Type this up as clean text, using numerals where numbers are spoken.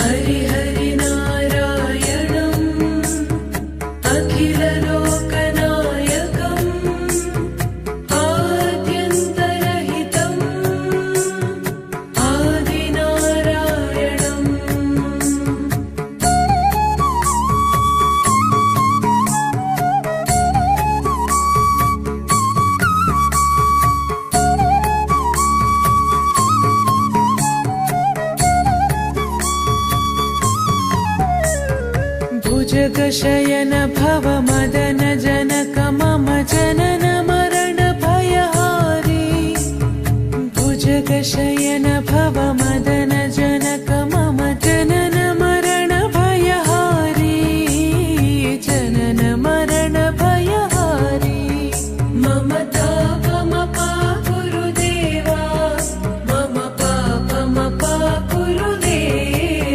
हरि हरि नारायणम् अखिललोकनायकम् आद्यन्तरहितम् आदिनारायणम्। भुजगशयन भव मदन जनक मम जनन मरण भयहारी भुजगशयन भव मदन